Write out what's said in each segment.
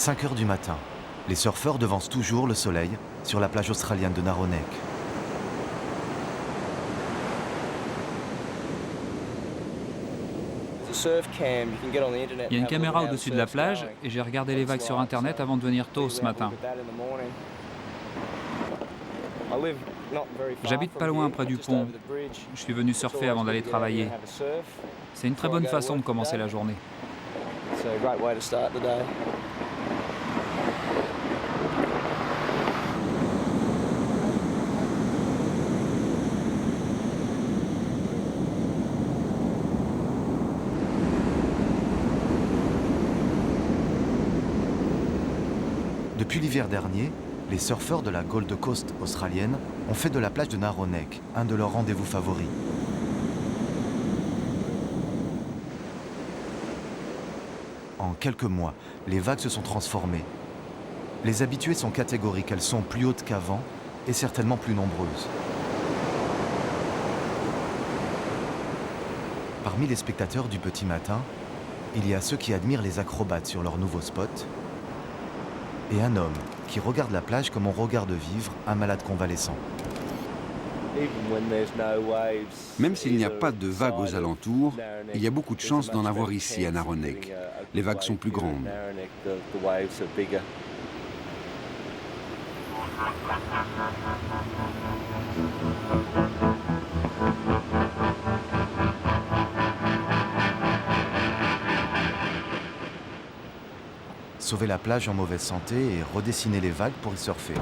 5 heures du matin. Les surfeurs devancent toujours le soleil sur la plage australienne de Naronek. Il y a une caméra au-dessus de la plage et j'ai regardé les vagues sur Internet avant de venir tôt ce matin. J'habite pas loin près du pont. Je suis venu surfer avant d'aller travailler. C'est une très bonne façon de commencer la journée. Depuis l'hiver dernier, les surfeurs de la Gold Coast australienne ont fait de la plage de Naronek un de leurs rendez-vous favoris. En quelques mois, les vagues se sont transformées. Les habitués sont catégoriques, elles sont plus hautes qu'avant et certainement plus nombreuses. Parmi les spectateurs du petit matin, il y a ceux qui admirent les acrobates sur leur nouveau spot et un homme qui regarde la plage comme on regarde vivre un malade convalescent. Même s'il n'y a pas de vagues aux alentours, il y a beaucoup de chances d'en avoir ici à Naronek. Les vagues sont plus grandes. Sauver la plage en mauvaise santé et redessiner les vagues pour y surfer.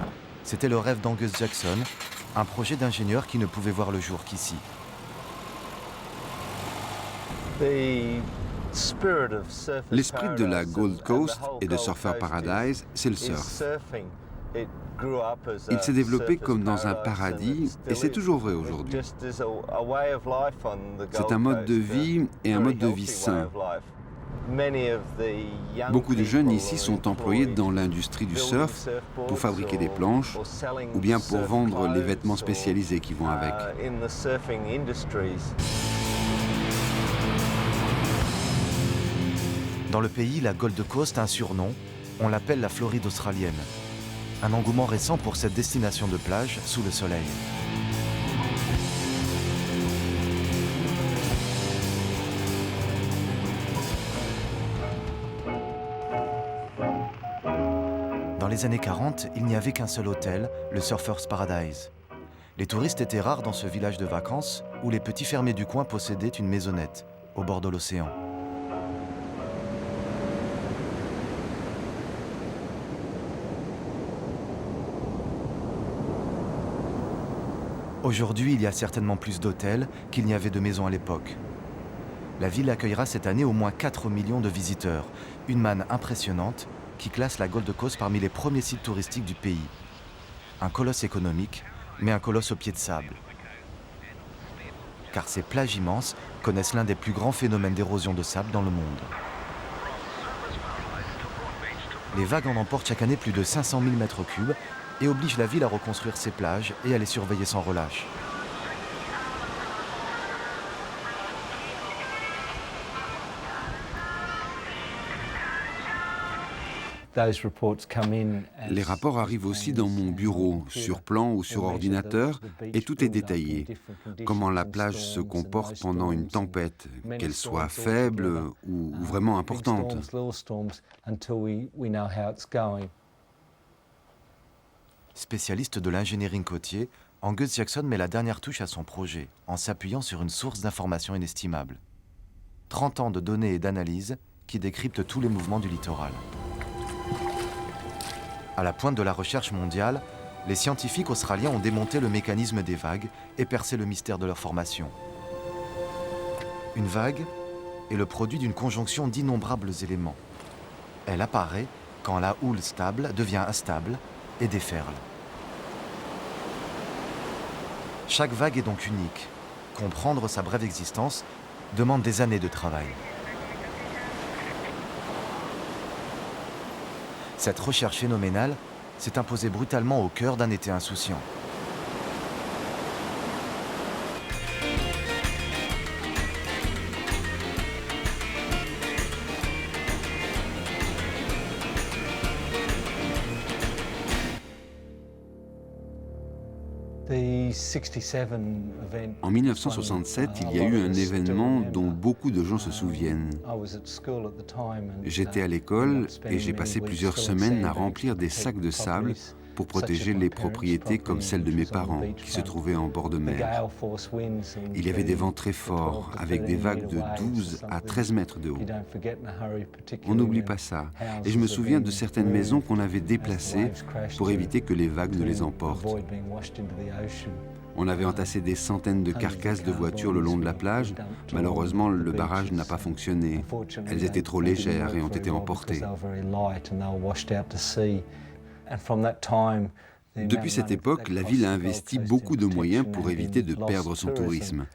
C'était le rêve d'Angus Jackson, un projet d'ingénieur qui ne pouvait voir le jour qu'ici. L'esprit de la Gold Coast et de Surfer Paradise, c'est le surf. Il s'est développé comme dans un paradis et c'est toujours vrai aujourd'hui. C'est un mode de vie et un mode de vie sain. Beaucoup de jeunes ici sont employés dans l'industrie du surf pour fabriquer des planches ou bien pour vendre les vêtements spécialisés qui vont avec. Dans le pays, la Gold Coast a un surnom, on l'appelle la Floride australienne. Un engouement récent pour cette destination de plage sous le soleil. Dans les années 40, il n'y avait qu'un seul hôtel, le Surfers Paradise. Les touristes étaient rares dans ce village de vacances où les petits fermiers du coin possédaient une maisonnette au bord de l'océan. Aujourd'hui, il y a certainement plus d'hôtels qu'il n'y avait de maisons à l'époque. La ville accueillera cette année au moins 4 millions de visiteurs, une manne impressionnante qui classe la Gold Coast parmi les premiers sites touristiques du pays. Un colosse économique, mais un colosse aux pieds de sable. Car ces plages immenses connaissent l'un des plus grands phénomènes d'érosion de sable dans le monde. Les vagues en emportent chaque année plus de 500 000 mètres cubes et obligent la ville à reconstruire ses plages et à les surveiller sans relâche. Les rapports arrivent aussi dans mon bureau, sur plan ou sur ordinateur, et tout est détaillé. Comment la plage se comporte pendant une tempête, qu'elle soit faible ou vraiment importante. Spécialiste de l'ingénierie côtier, Angus Jackson met la dernière touche à son projet en s'appuyant sur une source d'informations inestimable. 30 ans de données et d'analyses qui décryptent tous les mouvements du littoral. À la pointe de la recherche mondiale, les scientifiques australiens ont démonté le mécanisme des vagues et percé le mystère de leur formation. Une vague est le produit d'une conjonction d'innombrables éléments. Elle apparaît quand la houle stable devient instable et déferle. Chaque vague est donc unique. Comprendre sa brève existence demande des années de travail. Cette recherche phénoménale s'est imposée brutalement au cœur d'un été insouciant. En 1967, il y a eu un événement dont beaucoup de gens se souviennent. J'étais à l'école et j'ai passé plusieurs semaines à remplir des sacs de sable pour protéger les propriétés comme celles de mes parents qui se trouvaient en bord de mer. Il y avait des vents très forts avec des vagues de 12 à 13 mètres de haut. On n'oublie pas ça. Et je me souviens de certaines maisons qu'on avait déplacées pour éviter que les vagues ne les emportent. On avait entassé des centaines de carcasses de voitures le long de la plage. Malheureusement, le barrage n'a pas fonctionné. Elles étaient trop légères et ont été emportées. Depuis cette époque, la ville a investi beaucoup de moyens pour éviter de perdre son tourisme.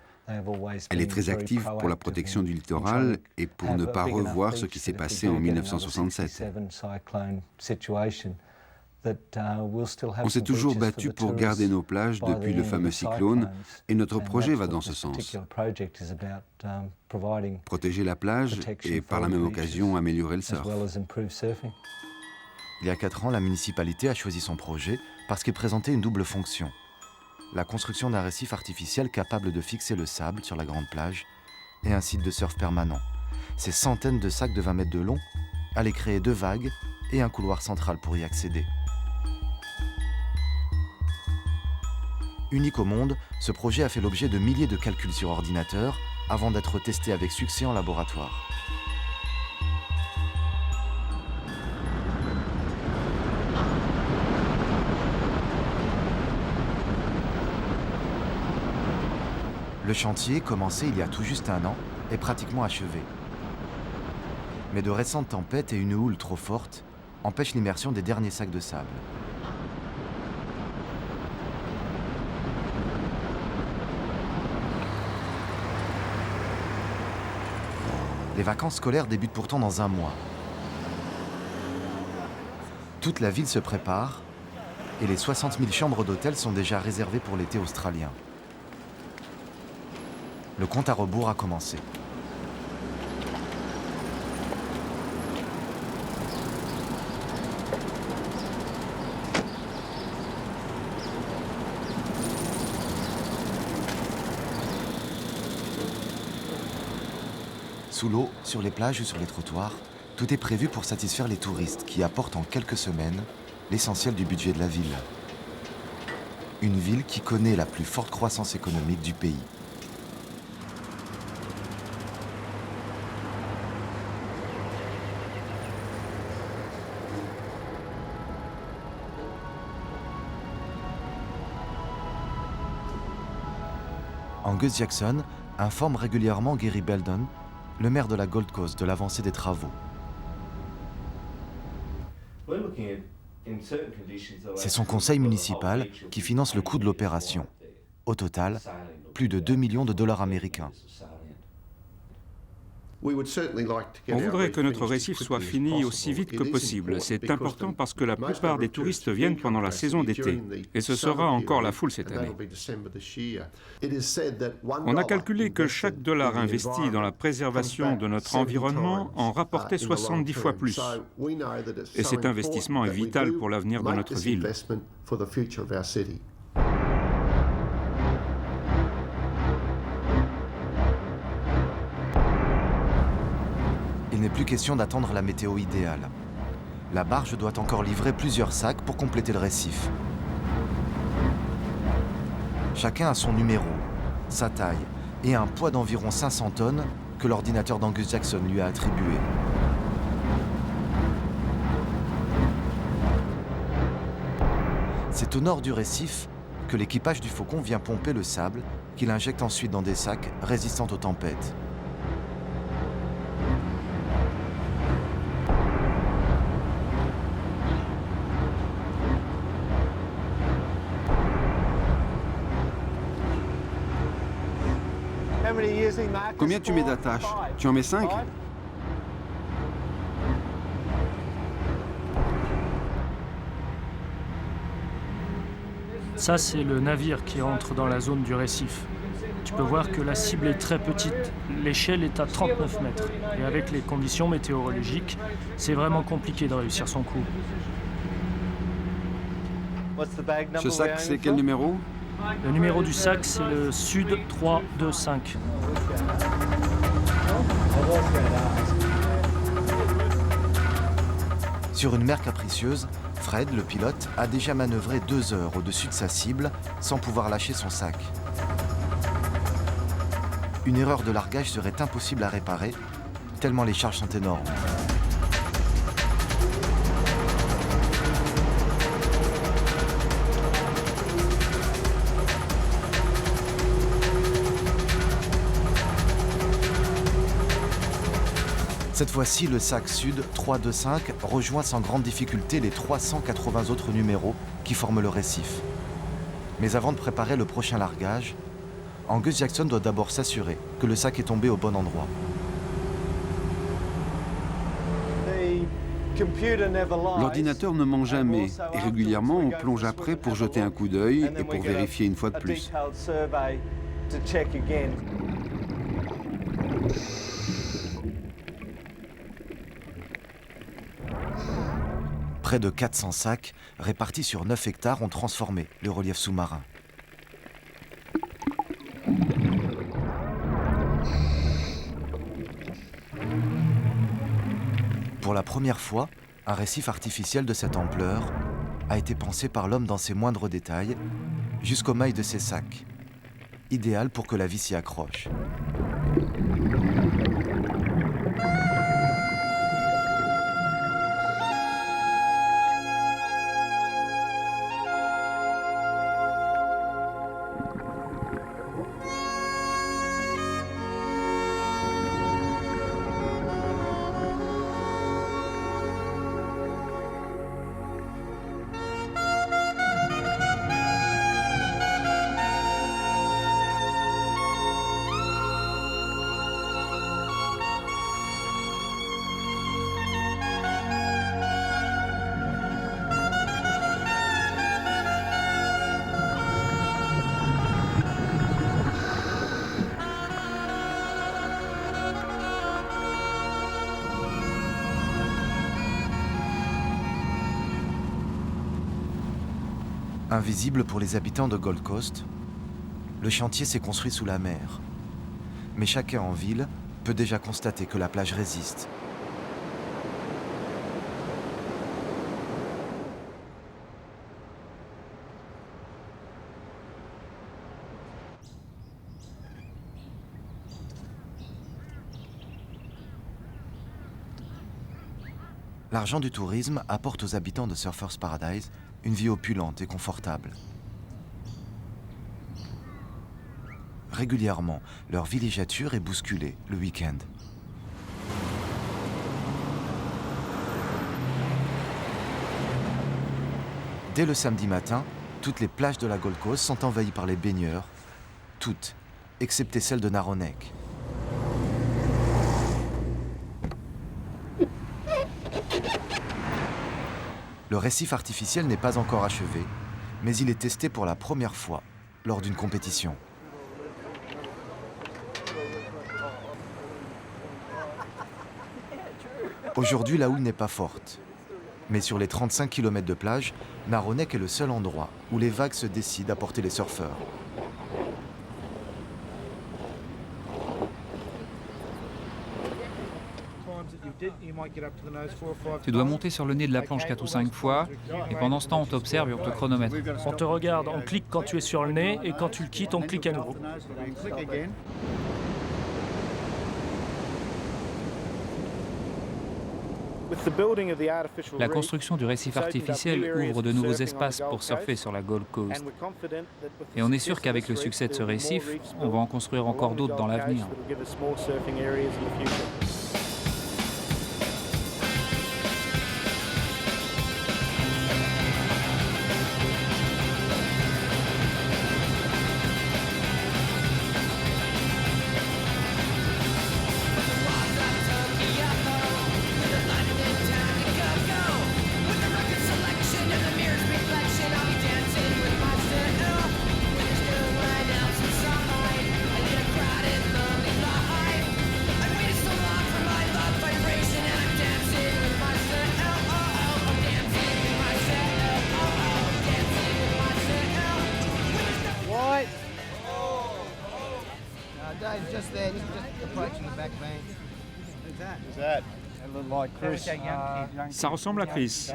Elle est très active pour la protection du littoral et pour ne pas revoir ce qui s'est passé en 1967. On s'est toujours battu pour garder nos plages depuis le fameux cyclone et notre projet va dans ce sens. Protéger la plage et par la même occasion améliorer le surf. Il y a 4 ans, la municipalité a choisi son projet parce qu'il présentait une double fonction. La construction d'un récif artificiel capable de fixer le sable sur la grande plage et un site de surf permanent. Ces centaines de sacs de 20 mètres de long allaient créer 2 vagues et un couloir central pour y accéder. Unique au monde, ce projet a fait l'objet de milliers de calculs sur ordinateur avant d'être testé avec succès en laboratoire. Le chantier, commencé il y a tout juste 1 an, est pratiquement achevé. Mais de récentes tempêtes et une houle trop forte empêchent l'immersion des derniers sacs de sable. Les vacances scolaires débutent pourtant dans 1 mois. Toute la ville se prépare et les 60 000 chambres d'hôtel sont déjà réservées pour l'été australien. Le compte à rebours a commencé. Sous l'eau, sur les plages ou sur les trottoirs, tout est prévu pour satisfaire les touristes qui apportent en quelques semaines l'essentiel du budget de la ville. Une ville qui connaît la plus forte croissance économique du pays. Angus Jackson informe régulièrement Gary Beldon, le maire de la Gold Coast, de l'avancée des travaux. C'est son conseil municipal qui finance le coût de l'opération. Au total, plus de 2 millions de dollars américains. On voudrait que notre récif soit fini aussi vite que possible. C'est important parce que la plupart des touristes viennent pendant la saison d'été. Et ce sera encore la foule cette année. On a calculé que chaque dollar investi dans la préservation de notre environnement en rapportait 70 fois plus. Et cet investissement est vital pour l'avenir de notre ville. Il n'est plus question d'attendre la météo idéale. La barge doit encore livrer plusieurs sacs pour compléter le récif. Chacun a son numéro, sa taille et un poids d'environ 500 tonnes que l'ordinateur d'Angus Jackson lui a attribué. C'est au nord du récif que l'équipage du Faucon vient pomper le sable qu'il injecte ensuite dans des sacs résistants aux tempêtes. Combien tu mets d'attaches? Tu en mets 5? Ça, c'est le navire qui entre dans la zone du récif. Tu peux voir que la cible est très petite. L'échelle est à 39 mètres. Et avec les conditions météorologiques, c'est vraiment compliqué de réussir son coup. Ce sac, c'est quel numéro? Le numéro du sac, c'est le Sud 325. Sur une mer capricieuse, Fred, le pilote, a déjà manœuvré 2 heures au-dessus de sa cible sans pouvoir lâcher son sac. Une erreur de largage serait impossible à réparer, tellement les charges sont énormes. Cette fois-ci, le sac Sud 325 rejoint sans grande difficulté les 380 autres numéros qui forment le récif. Mais avant de préparer le prochain largage, Angus Jackson doit d'abord s'assurer que le sac est tombé au bon endroit. L'ordinateur ne ment jamais et régulièrement on plonge après pour jeter un coup d'œil et pour vérifier une fois de plus. Près de 400 sacs, répartis sur 9 hectares, ont transformé le relief sous-marin. Pour la première fois, un récif artificiel de cette ampleur a été pensé par l'homme dans ses moindres détails, jusqu'aux mailles de ses sacs, idéal pour que la vie s'y accroche. Invisible pour les habitants de Gold Coast, le chantier s'est construit sous la mer. Mais chacun en ville peut déjà constater que la plage résiste. L'argent du tourisme apporte aux habitants de Surfers Paradise une vie opulente et confortable. Régulièrement, leur villégiature est bousculée le week-end. Dès le samedi matin, toutes les plages de la Gold Coast sont envahies par les baigneurs, toutes, excepté celle de Naronek. Le récif artificiel n'est pas encore achevé, mais il est testé pour la première fois lors d'une compétition. Aujourd'hui, la houle n'est pas forte. Mais sur les 35 km de plage, Naronek est le seul endroit où les vagues se décident à porter les surfeurs. Tu dois monter sur le nez de la planche 4 ou 5 fois, et pendant ce temps, on t'observe et on te chronomètre. On te regarde, on clique quand tu es sur le nez, et quand tu le quittes, on clique à nouveau. La construction du récif artificiel ouvre de nouveaux espaces pour surfer sur la Gold Coast. Et on est sûr qu'avec le succès de ce récif, on va en construire encore d'autres dans l'avenir. Ça ressemble à Chris.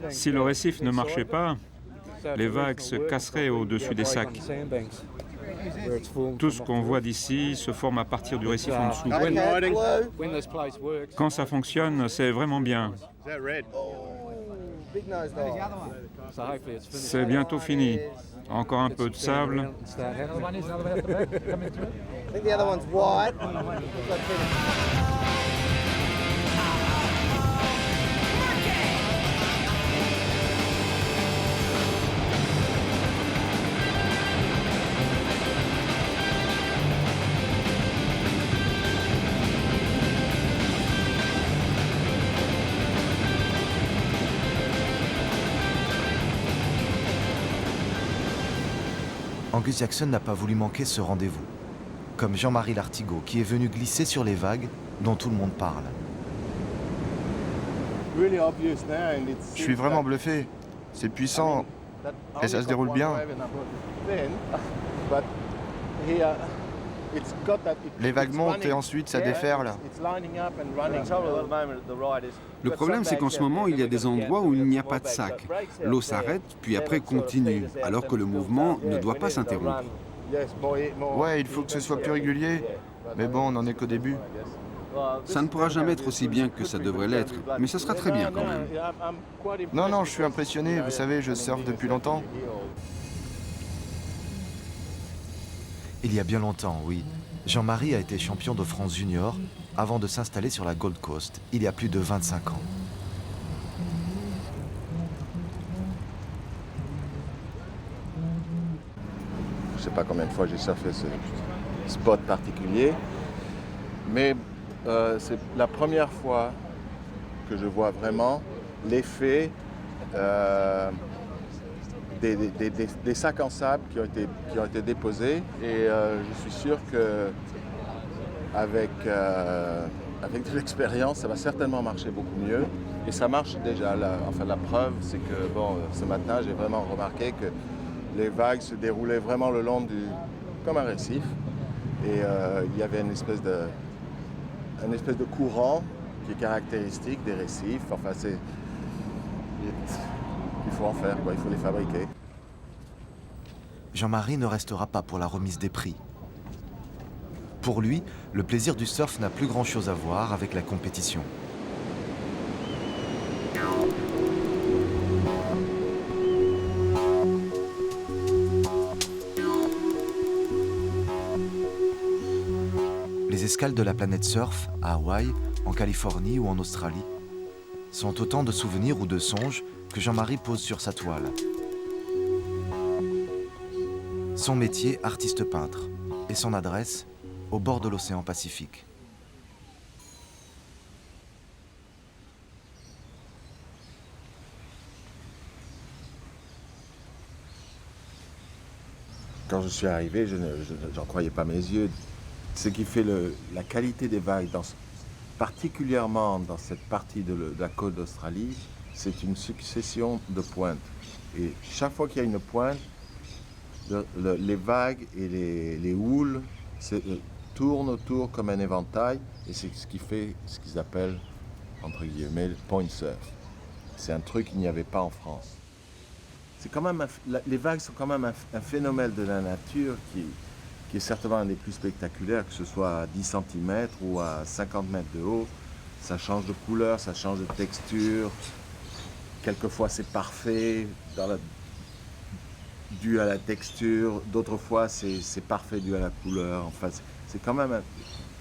Si le récif ne marchait pas, les vagues se casseraient au-dessus des sacs. Tout ce qu'on voit d'ici se forme à partir du récif en dessous. Quand ça fonctionne, c'est vraiment bien. C'est bientôt fini. Encore un peu de sable. Angus Jackson n'a pas voulu manquer ce rendez-vous, comme Jean-Marie Lartigot, qui est venu glisser sur les vagues dont tout le monde parle. Je suis vraiment bluffé. C'est puissant et ça se déroule bien. Les vagues montent et ensuite ça déferle. Le problème, c'est qu'en ce moment, il y a des endroits où il n'y a pas de sac. L'eau s'arrête, puis après continue, alors que le mouvement ne doit pas s'interrompre. Ouais, il faut que ce soit plus régulier. Mais bon, on n'en est qu'au début. Ça ne pourra jamais être aussi bien que ça devrait l'être, mais ça sera très bien quand même. Non, je suis impressionné. Vous savez, je surfe depuis longtemps. Il y a bien longtemps, oui. Jean-Marie a été champion de France junior avant de s'installer sur la Gold Coast, il y a plus de 25 ans. Je ne sais pas combien de fois j'ai surfé ce spot particulier, mais c'est la première fois que je vois vraiment l'effet des sacs en sable qui ont été déposés, et je suis sûr qu'avec de l'expérience, ça va certainement marcher beaucoup mieux. Et ça marche déjà. La preuve, c'est que ce matin, j'ai vraiment remarqué que les vagues se déroulaient vraiment le long comme un récif. Et il y avait une espèce de courant qui est caractéristique des récifs. Enfin, il faut en faire, quoi. Il faut les fabriquer. Jean-Marie ne restera pas pour la remise des prix. Pour lui, le plaisir du surf n'a plus grand-chose à voir avec la compétition. Les escales de la planète surf, à Hawaï, en Californie ou en Australie, sont autant de souvenirs ou de songes que Jean-Marie pose sur sa toile. Son métier, artiste peintre, et son adresse, au bord de l'océan Pacifique. Quand je suis arrivé, je n'en croyais pas mes yeux. Ce qui fait la qualité des vagues, particulièrement dans cette partie de la côte d'Australie, c'est une succession de pointes. Et chaque fois qu'il y a une pointe, les vagues et les houles tournent autour comme un éventail, et c'est ce qui fait ce qu'ils appellent, entre guillemets, le point surf. C'est un truc qu'il n'y avait pas en France. C'est quand même les vagues sont quand même un phénomène de la nature qui est certainement un des plus spectaculaires, que ce soit à 10 cm ou à 50 mètres de haut. Ça change de couleur, ça change de texture. Quelquefois c'est parfait dû à la texture, d'autres fois c'est parfait dû à la couleur. Enfin, c'est quand même,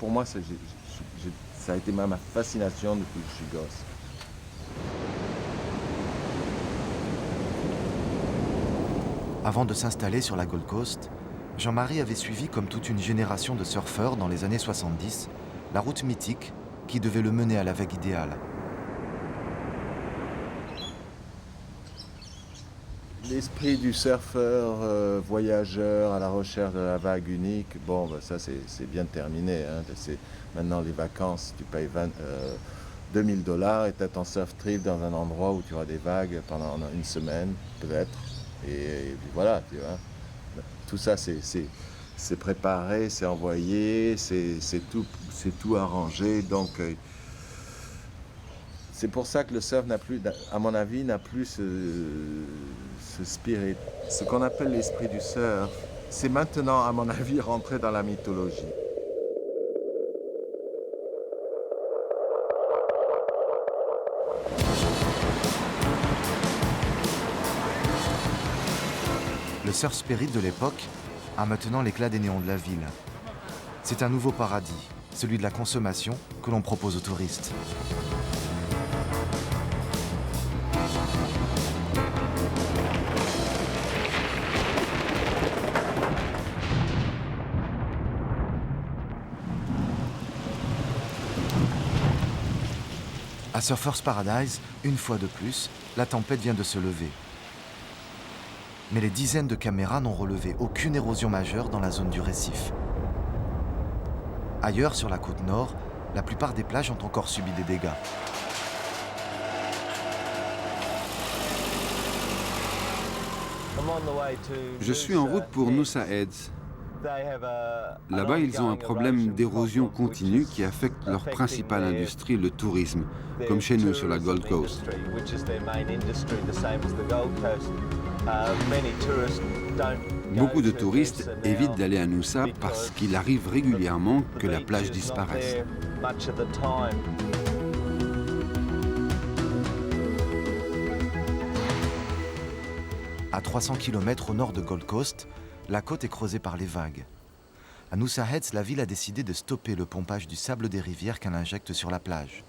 pour moi, ça a été ma fascination depuis que je suis gosse. Avant de s'installer sur la Gold Coast, Jean-Marie avait suivi, comme toute une génération de surfeurs dans les années 70, la route mythique qui devait le mener à la vague idéale. L'esprit du surfeur voyageur à la recherche de la vague unique, ça c'est bien terminé. Hein. Maintenant les vacances, tu payes $2,000 et tu as ton surf trip dans un endroit où tu auras des vagues pendant une semaine, peut-être. Et puis voilà, tu vois. Tout ça, c'est préparé, c'est envoyé, c'est tout arrangé. Donc, c'est pour ça que le surf n'a plus, à mon avis, n'a plus ce spirit. Ce qu'on appelle l'esprit du surf, c'est maintenant, à mon avis, rentré dans la mythologie. Le surf spirit de l'époque a maintenant l'éclat des néons de la ville. C'est un nouveau paradis, celui de la consommation que l'on propose aux touristes. À Surfers Paradise, une fois de plus, la tempête vient de se lever. Mais les dizaines de caméras n'ont relevé aucune érosion majeure dans la zone du récif. Ailleurs, sur la côte nord, la plupart des plages ont encore subi des dégâts. Je suis en route pour Noosa Heads. Là-bas, ils ont un problème d'érosion continue qui affecte leur principale industrie, le tourisme, comme chez nous sur la Gold Coast. Beaucoup de touristes évitent d'aller à Noosa parce qu'il arrive régulièrement que la plage disparaisse. À 300 km au nord de Gold Coast, la côte est creusée par les vagues. À Noosa Heads, la ville a décidé de stopper le pompage du sable des rivières qu'elle injecte sur la plage.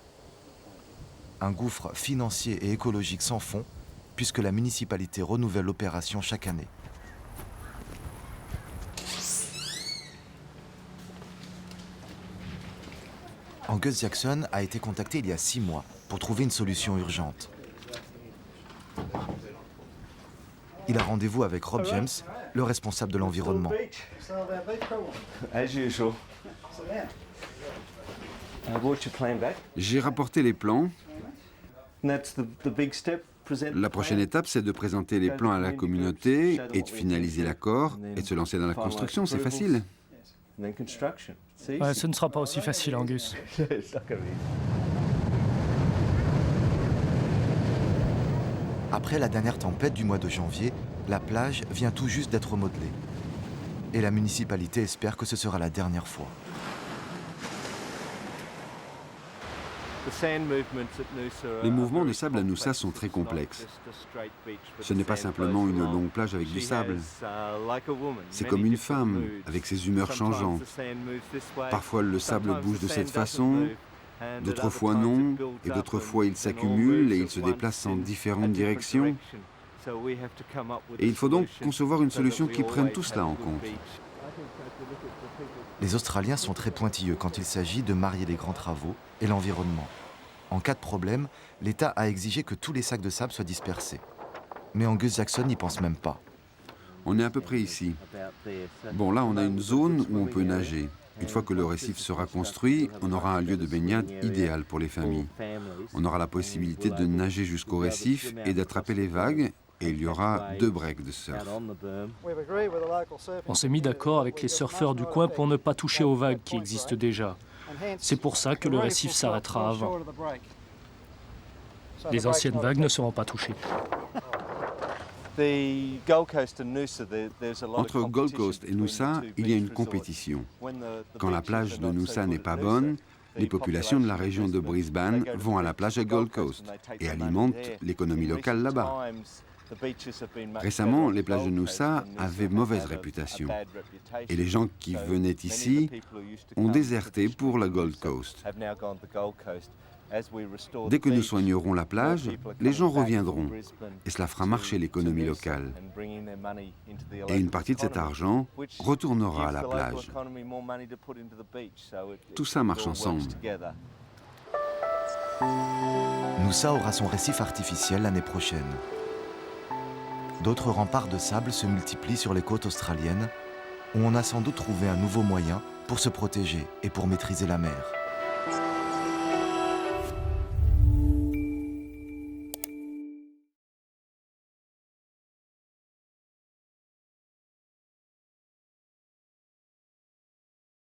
Un gouffre financier et écologique sans fond, puisque la municipalité renouvelle l'opération chaque année. Angus Jackson a été contacté il y a 6 mois pour trouver une solution urgente. Il a rendez-vous avec Rob James, le responsable de l'environnement. J'ai rapporté les plans. La prochaine étape, c'est de présenter les plans à la communauté et de finaliser l'accord et de se lancer dans la construction. C'est facile. Ouais, ce ne sera pas aussi facile, Angus. Après la dernière tempête du mois de janvier, la plage vient tout juste d'être modelée. Et la municipalité espère que ce sera la dernière fois. Les mouvements de sable à Noosa sont très complexes. Ce n'est pas simplement une longue plage avec du sable. C'est comme une femme, avec ses humeurs changeantes. Parfois le sable bouge de cette façon, d'autres fois non, et d'autres fois il s'accumule et il se déplace en différentes directions. Et il faut donc concevoir une solution qui prenne tout cela en compte. Les Australiens sont très pointilleux quand il s'agit de marier les grands travaux et l'environnement. En cas de problème, l'État a exigé que tous les sacs de sable soient dispersés. Mais Angus Jackson n'y pense même pas. On est à peu près ici. Bon, là, on a une zone où on peut nager. Une fois que le récif sera construit, on aura un lieu de baignade idéal pour les familles. On aura la possibilité de nager jusqu'au récif et d'attraper les vagues, et il y aura 2 breaks de surf. On s'est mis d'accord avec les surfeurs du coin pour ne pas toucher aux vagues qui existent déjà. C'est pour ça que le récif s'arrêtera avant. Les anciennes vagues ne seront pas touchées. Entre Gold Coast et Noosa, il y a une compétition. Quand la plage de Noosa n'est pas bonne, les populations de la région de Brisbane vont à la plage à Gold Coast et alimentent l'économie locale là-bas. Récemment, les plages de Noosa avaient mauvaise réputation et les gens qui venaient ici ont déserté pour la Gold Coast. Dès que nous soignerons la plage, les gens reviendront et cela fera marcher l'économie locale. Et une partie de cet argent retournera à la plage. Tout ça marche ensemble. Noosa aura son récif artificiel l'année prochaine. D'autres remparts de sable se multiplient sur les côtes australiennes, où on a sans doute trouvé un nouveau moyen pour se protéger et pour maîtriser la mer.